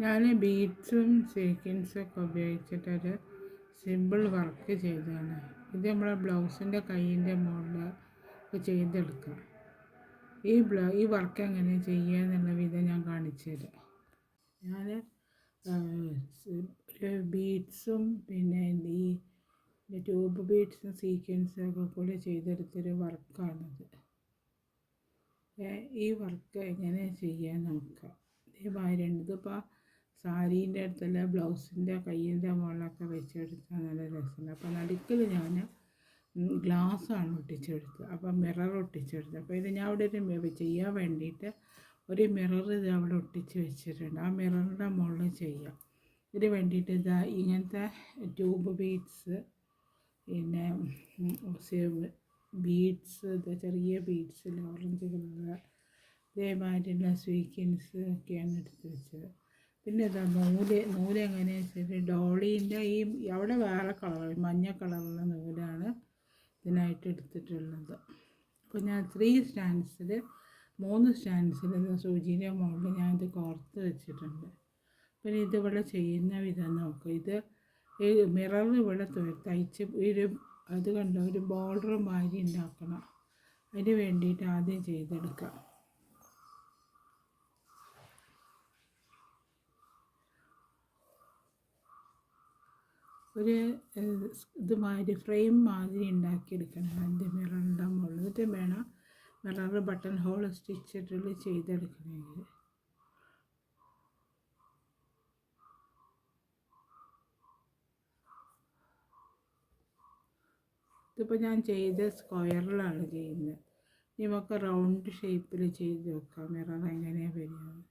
ഞാൻ ബീഡ്സും സീക്വൻസൊക്കെ ഉപയോഗിച്ചിട്ടൊരു simple work ചെയ്തതാണ്. ഇത് നമ്മളെ ബ്ലൗസിൻ്റെ കൈയിൻ്റെ മുകളിൽ ചെയ്തെടുക്കാം. ഈ വർക്ക് എങ്ങനെ ചെയ്യുക എന്നുള്ള വിധം ഞാൻ കാണിച്ചു തരാം. ഞാൻ ബീഡ്സും പിന്നെ ഈ ട്യൂബ് ബീഡ്സും സീക്വൻസും ഒക്കെ കൂടി ചെയ്തെടുത്തൊരു വർക്കാണിത്. ഈ വർക്ക് എങ്ങനെ ചെയ്യാൻ നോക്കാം. ഇതേമാതിരി ഇതിപ്പോൾ സാരീൻ്റെ അടുത്തുള്ള ബ്ലൗസിൻ്റെ കയ്യിൻ്റെ മുകളിലൊക്കെ വെച്ചെടുത്താൽ നല്ല രസമുണ്ട്. അപ്പോൾ നടുക്കിൽ ഞാൻ ഗ്ലാസ്സാണ് ഒട്ടിച്ചെടുത്തത്. അപ്പോൾ മിറർ ഒട്ടിച്ചെടുത്തത്. അപ്പോൾ ഇത് ഞാൻ അവിടെ ഒരു ചെയ്യാൻ വേണ്ടിയിട്ട് ഒരു മിറർ ഇത് അവിടെ ഒട്ടിച്ച് വെച്ചിട്ടുണ്ട്. ആ മിററിൻ്റെ മുകളിൽ ചെയ്യാം. ഇതിന് വേണ്ടിയിട്ട് ഇതാ ഇങ്ങനത്തെ ട്യൂബ് ബീഡ്സ്, പിന്നെ ബീഡ്സ്, ഇത് ചെറിയ ബീഡ്സിൽ ഓറഞ്ച് കളർ, ഇതേമാതിരിയുള്ള സ്വീക്വൻസ് ഒക്കെയാണ് എടുത്ത് വെച്ചത്. പിന്നെ ഇതാ നൂല് എങ്ങനെയാണെന്ന് വെച്ചാൽ ഡോളീൻ്റെ അവിടെ വേറെ കളർ മഞ്ഞ കളറുള്ള നൂലാണ് ഇതിനായിട്ട് എടുത്തിട്ടുള്ളത്. അപ്പോൾ ഞാൻ 3 സ്റ്റാൻഡ്സിൽ സൂചീൻ്റെ മുകളിൽ ഞാനിത് കോർത്ത് വെച്ചിട്ടുണ്ട്. പിന്നെ ഇതിവിടെ ചെയ്യുന്ന വിധം നോക്കുക. ഇത് ഈ മിറർ ഇവിടെ തയ്ച്ച് അത് കണ്ടോ ഒരു ബോർഡർ മാതിരി ഉണ്ടാക്കണം. അതിന് വേണ്ടിയിട്ട് ആദ്യം ചെയ്തെടുക്കാം. ഒരു ഇതുമാതിരി ഫ്രെയിം മാതിരി ഉണ്ടാക്കിയെടുക്കണം അതിൻ്റെ മിററിൻ്റെ മുകളിൽ. എന്നിട്ട് വേണം മിറർ ബട്ടൺ ഹോൾ സ്റ്റിച്ചിട്ടുള്ള ചെയ്തെടുക്കണമെങ്കിൽ. ഇതിപ്പോൾ ഞാൻ ചെയ്ത സ്ക്വയറിലാണ് ചെയ്യുന്നത്. നമുക്ക് റൗണ്ട് ഷേപ്പിൽ ചെയ്ത് നോക്കാം മിറർ എങ്ങനെയാണ് വരിക.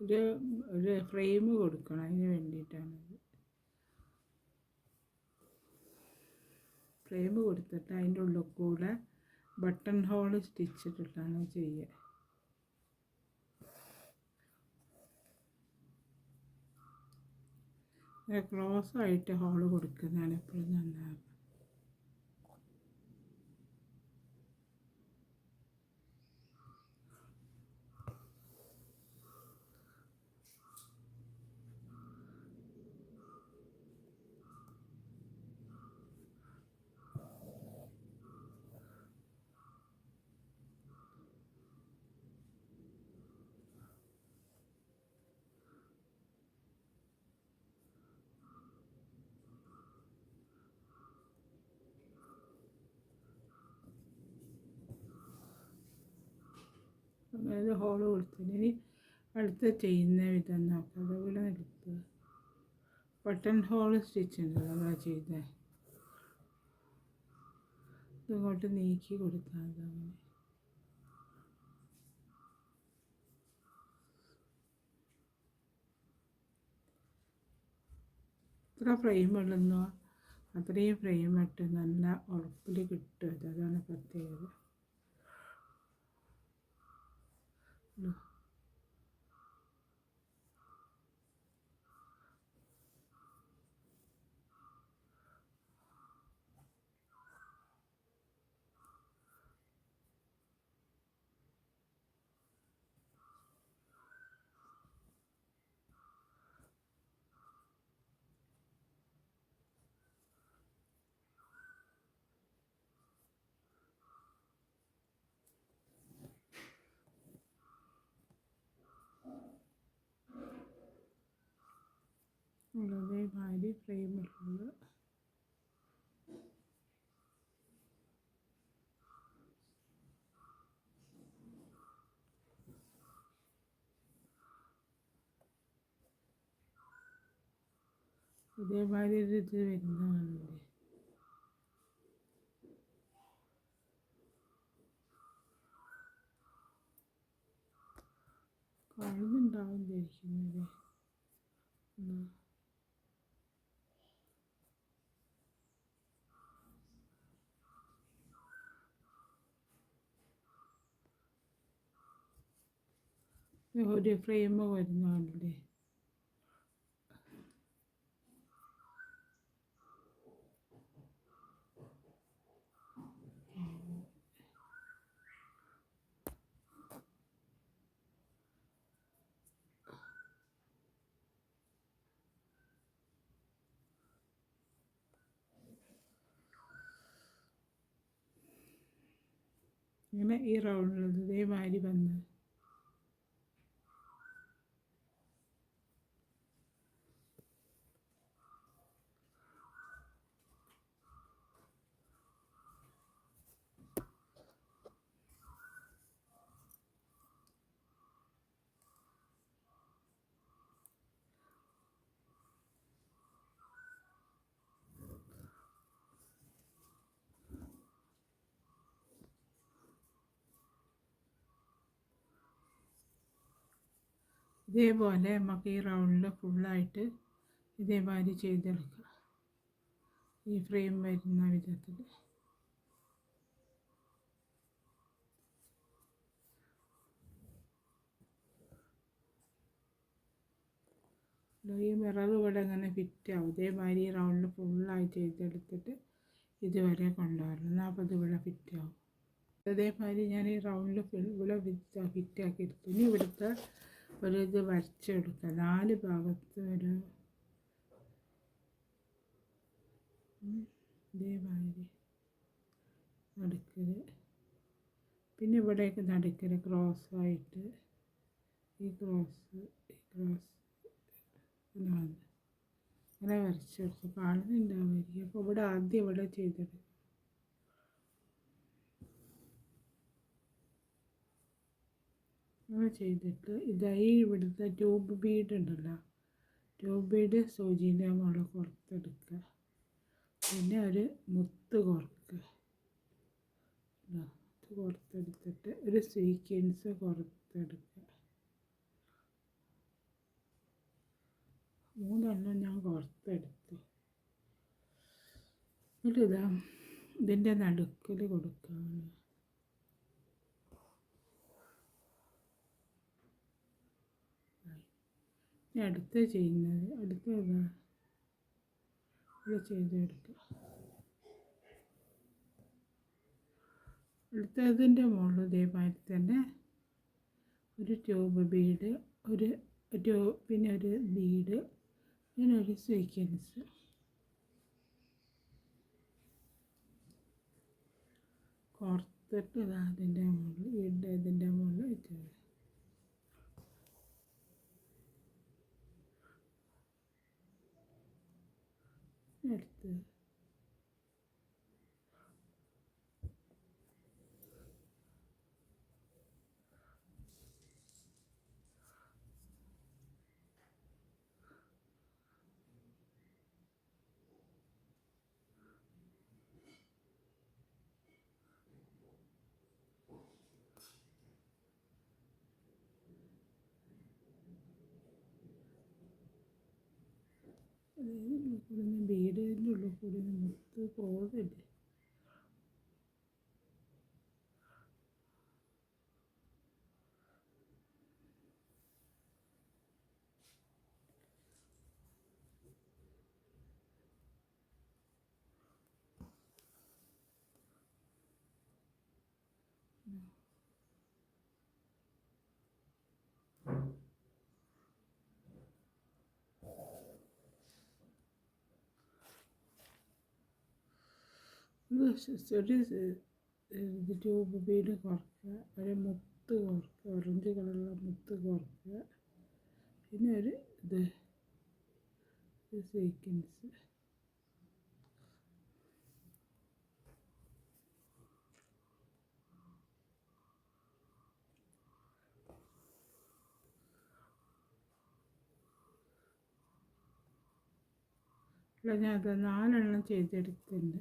ഒരു ഫ്രെയിം കൊടുക്കണം, അതിന് വേണ്ടിയിട്ടാണത്. ഫ്രെയിം കൊടുത്തിട്ട് അതിൻ്റെ ഉള്ളിൽ കൂടെ ബട്ടൺ ഹോൾ സ്റ്റിച്ചിട്ടിട്ടാണ് ചെയ്യുക. ക്ലോസ് ആയിട്ട് ഹോൾ കൊടുക്കുന്നതാണ് എപ്പോഴും നല്ലത്. അതായത് ഹോൾ കൊടുത്തതിന് ഇനി അടുത്ത് ചെയ്യുന്ന വിധം നോക്കാം. അതുപോലെ എടുത്ത് ബട്ടൺ ഹോൾ സ്റ്റിച്ച് ഉണ്ടല്ലോ അതാ ചെയ്തത്. ഇങ്ങോട്ട് നീക്കി കൊടുത്താൽ അതങ്ങനെ. എത്ര ഫ്രെയിം ഇടുന്നോ അത്രയും ഫ്രെയിം ഇട്ട് നല്ല ഉറപ്പിൽ കിട്ടും. അതാണ് പ്രത്യേകത. അതേമാതിരി ഫ്രെയിം ഇടുന്നത്. ഇതേമാതിരി ഒരു ഇത് വരുന്നതാണല്ലേ. കാണുന്നുണ്ടാവും ധരിക്കുന്നത്. ഒരു ഫ്രെയിം വരുന്നുണ്ടല്ലേ. ഇങ്ങനെ ഈ റൗണ്ടിൽ ഇതേമാതിരി വന്ന് ഇതേപോലെ നമുക്ക് ഈ റൗണ്ടിൽ ഫുള്ളായിട്ട് ഇതേമാതിരി ചെയ്തെടുക്കുക. ഈ ഫ്രെയിം വരുന്ന വിധത്തിൽ ഈ മിറർ ഇവിടെ ഇങ്ങനെ ഫിറ്റ് ആവും. ഇതേമാതിരി ഈ റൗണ്ടിൽ ഫുള്ളായി ചെയ്തെടുത്തിട്ട് ഇതുവരെ കൊണ്ടുവരണം. എന്നാൽ അപ്പോൾ ഇതിവിടെ ഫിറ്റ് ആവും. അതേമാതിരി ഞാൻ ഈ റൗണ്ടിൽ ഇവിടെ ഫിറ്റാക്കി എടുത്തു. ഇനി ഇവിടുത്തെ ഒരു ഇത് വരച്ചെടുക്കുക. 4 ഭാഗത്ത് ഒരു ഇതേമാതിരി നടുക്കൽ, പിന്നെ ഇവിടേക്ക് നടുക്കൽ ക്രോസായിട്ട് ഈ ക്രോസ് അങ്ങനെ വരച്ചെടുത്ത് കാണുന്നുണ്ടാവുമായിരിക്കും. അപ്പോൾ ഇവിടെ ആദ്യം ഇവിടെ ചെയ്തെടുക്കും. അങ്ങനെ ചെയ്തിട്ട് ഇതായി ഇവിടുത്തെ ട്യൂബ് ബീഡ് ഉണ്ടല്ലോ, ട്യൂബ് ബീഡ് സൂചീൻ്റെ മുകളിൽ പുറത്തെടുക്കുക. പിന്നെ ഒരു മുത്ത് കോർക്കുക. പുറത്തെടുത്തിട്ട് ഒരു സീക്വൻസ് പുറത്തെടുക്കുക. 3 എണ്ണം ഞാൻ പുറത്തെടുത്തു. എന്നിട്ട് ഇതാ ഇതിൻ്റെ നടുക്കിൽ കൊടുക്കുകയാണ്. അടുത്ത ചെയ്യുന്നത് അടുത്തതാ ഇത് ചെയ്തെടുക്കുക. അടുത്തതിൻ്റെ മുകളിൽ ഇതേമാതിരി തന്നെ ഒരു ട്യൂബ് ബീഡ്, പിന്നെ ഒരു ബീഡ്, പിന്നെ ഒരു സീക്വൻസ്. കോർത്തിട്ട് അതിൻ്റെ മുകളിൽ ഇതിൻ്റെ മുകളിൽ വെച്ചത്. അടുത്ത് ബീഡിൻ്റെ ഉള്ളിൽ കൂടി മുത്ത് പോകുന്നില്ല. ഒരു ട്യൂബ് ബീഡ് കുറക്കുക, ഒരു മുത്ത് കുറക്കുക, ഓറഞ്ച് കളറുള്ള മുത്ത് കുറക്കുക, പിന്നെ ഒരു സീക്വൻസ്. ഞാൻ അത് 4 എണ്ണം ചെയ്തെടുത്തിട്ടുണ്ട്.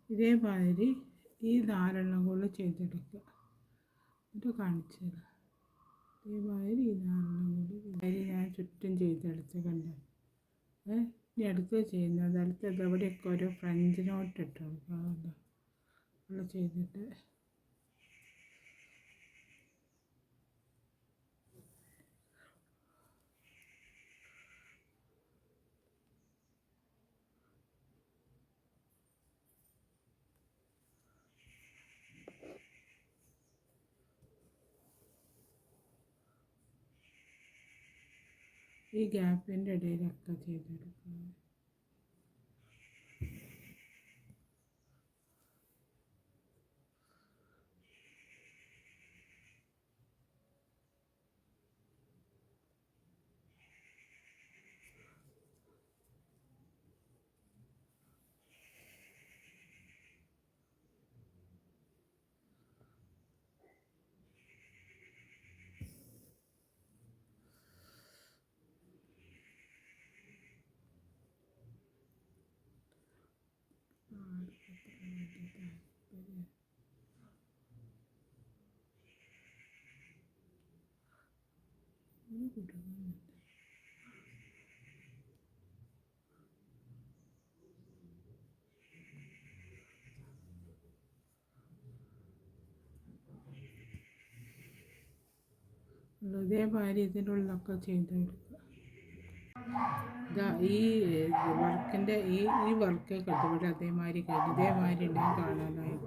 ഇതേമാതിരി ഈ 4 എണ്ണം കൂടെ ചെയ്തെടുക്കുക. എന്നിട്ട് കാണിച്ചു തരാം. ഇതേമാതിരി ഈ 4 എണ്ണം കൂടി ഞാൻ ചുറ്റും ചെയ്തെടുത്ത് കണ്ടു. ഇനി അടുത്ത് ചെയ്യുന്നത് അടുത്തത് എവിടെയൊക്കെ ഒരു ഫ്രഞ്ച് നോട്ട് ഇട്ട് കൊടുക്കുക. അവിടെ ചെയ്തിട്ട് ഈ ഗ്യാപ്പിൻ്റെ ഇടയിലൊക്കെ ചെയ്തെടുക്കുക. ഇതേമാതിരി ഇതിനുള്ളൊക്കെ ചെയ്തെടുക്കുക. ഇതാ ഈ വർക്കിൻ്റെ ഈ വർക്ക് കട്ടുപിടി അതേമാതിരി കഴിഞ്ഞ് ഇതേമാതിരി ഉണ്ടെങ്കിൽ കാണാനായി.